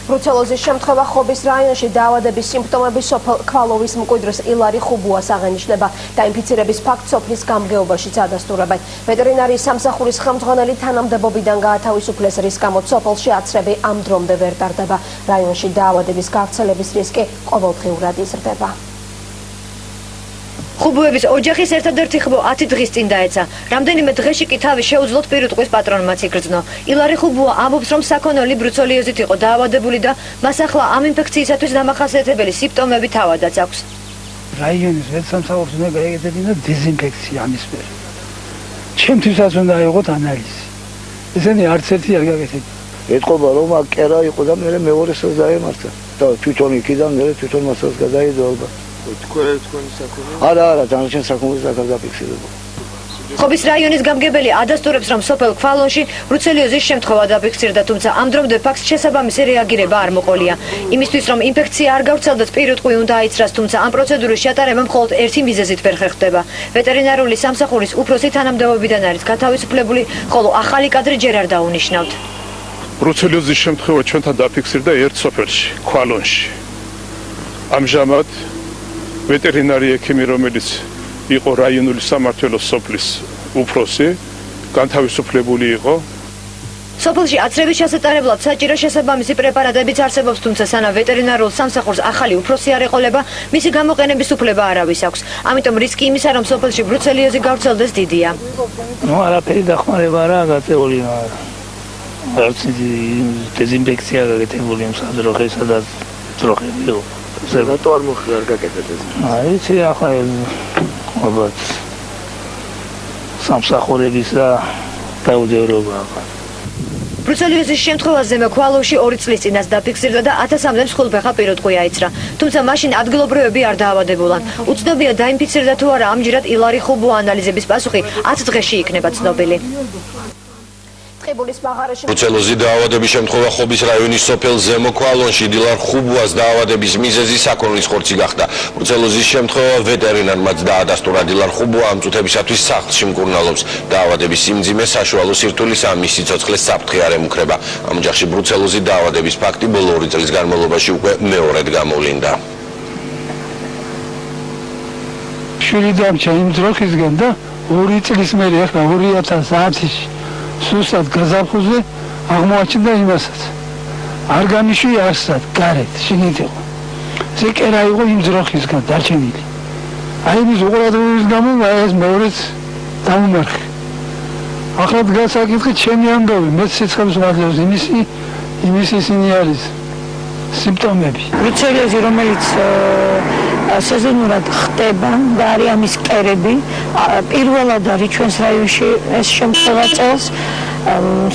ბრუცელოზის შემთხვევა ხობის რაიონში დაავადების სიმპტომები სოფელ ქვალოვის მკვიდრის ილარი ხუბუას აღენიშნება. დაინფიცირების ფაქტს სოფლის გამგეობაშიც ადასტურებენ. ვეტერინარიის სამსახურის ხელმძღვანელი თანამდებობიდან გაათავისუფლეს, რის გამოც სოფელში აცრები ამ დრომდე ვერ ტარდება. რაიონში დაავადების გავრცელების რისკი ყოველდღიურად იზრდება. ხუბუების ოჯახის ერთადერთი ხბო 10 დღის წინ დაეცა. რამდენიმე დღეში კი თავი შეუძლოდ პირუტყვის პატრონმაც იგრძნო. ილარი ხუბუა ამბობს, რომ საქონელი ბრუცელიოზით იყო დაავადებული და მას ახლა ამ ინფექციისათვის დამახასიათებელი სიმპტომები თავადაც აქვს. რაიონის ვეცსამსახურს უნდა გაეკეთებინა დეზინფექცია ამის მიერ. ჩემთვისაც უნდა აიღოთ ანალიზი. ესენი არც ერთი არ გაკეთებია. ეთყობა რომ აქ კერა იყო და მე მეორესაც დაემართა. და თვითონ იქიდან მე თვითონ მასაც გადაიდო. თქვენი საქონელი? არა, დანარჩენ საქონელს აქ არ დაფიქსირებულა. ხობის რაიონის გამგებელი ადასტურებს, რომ სოფელ ქვალონში ბრუცელიოზის შემთხვევა დაფიქსირდა, თუმცა ამ დრომდე ფაქტს შესაბამისი რეაგირება არ მოყოლია. იმისთვის, რომ ინფექცია არ გავრცელდეს, პირუტყვი უნდა აიცრას, თუმცა ამ პროცედურის ჩატარება მხოლოდ ერთი მიზეზით ვერ ხერხდება. ვეტერინარული სამსახურის უფროსი თანამდებობიდან არის გათავისუფლებული, ხოლო ახალი კადრი ჯერ არ დაუნიშნავთ. ბრუცელიოზის შემთხვევა ჩვენთან დაფიქსირდა ერთ სოფელში, ქვალონში. ამჟამად ვეტერინარი ექიმი, რომელიც იყო რაიონული სამმართველოს სოფლის უფროსი, განთავისუფლებული იყო. სოფელში აცრების ჩასატარებლად საჭირო შესაბამისი პრეპარატებიც არსებობს, თუმცა სანამ ვეტერინარულ სამსახურს ახალი უფროსი არ ეყოლება, მისი გამოყენების უფლება არავის აქვს. ამიტომ რისკი იმისა, რომ სოფელში ბრუცელიოზი გავრცელდეს დიდია. არაფერი დახმარება არაა გაწეული. არც დეზინფექცია გაკეთებული მსადროხესა და ძროხები იყო. რატო არ მოხდა არ გაკეთეთ ეს? იცი ახლა ალბათ სამსახურების და დაუდევრობა. ბრუცელიოზის შემთხვევა ზემო ქვალოვში 2 წლის წინაც დაფიქსირდა და 1000-მდე მსხვილფეხა პირუტყვი აიცრა. თუმცა მაშინ ადგილობრივები არ დაავადებულან. უცნობია დაინფიცირდა თუ არა, ამჯერად ილარი ხუბუა ანალიზების პასუხი 10 დღეში იქნება ცნობილი. ბრუცელოზი დაავადების შემთხვევა ხობის რაიონის სოფელ ზემო ქვალონში ილარ ხუბუას დაავადების მიზეზი საქონლის ხორცი გახდა. ბრუცელოზის შემთხვევა ვეტერინარმაც დაადასტურა. ილარ ხუბუა ამ წუთებისათვის სახლში მკურნალობს. დაავადების სიმძიმე საშუალო სირთულის ან მისი ცოცხლის საფრთხე არ ემუქრება. ამ ოჯახში ბრუცელოზი დაავადების ფაქტი ბოლო 2 წლის განმავლობაში უკვე მეორედ გამოვლინდა. შვილი დამჭა იმ ძროხისგან და 2 წლის მერე ახლა 2010-ში სუსტად გაზაფხულზე აღმოაჩნდა იმასაც. არ გამიშვია არსად, გარეთ, შიგნით იყო. ზეკერა იყო იმ ძროხისგან დარჩენილი. აი ის უყურადღების გამო ეს მეორეც დამომარხე. ახლა გასაკითხით ჩემი ამბავი, მეც სიცხეს ვაძლევს იმის ისინი არის სიმპტომები. ბრუცელიოზი, რომელიც სეზონურად ხდება და არის ამის კერები, პირველად არის ჩვენს რაიონში ეს შემთხვევა წელს,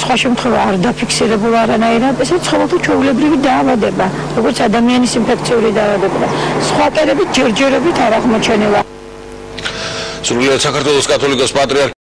სხვა შემთხვევა არ დაფიქსირებულა არანაირად, ესე ცხოველთა ჩვეულებრივი დაავადება, როგორც ადამიანის ინფექციური დაავადება. სხვა კერები ჯერჯერობით არ აღმოჩენილა. სრულიად საქართველოს კათოლიკოს პატრიარქი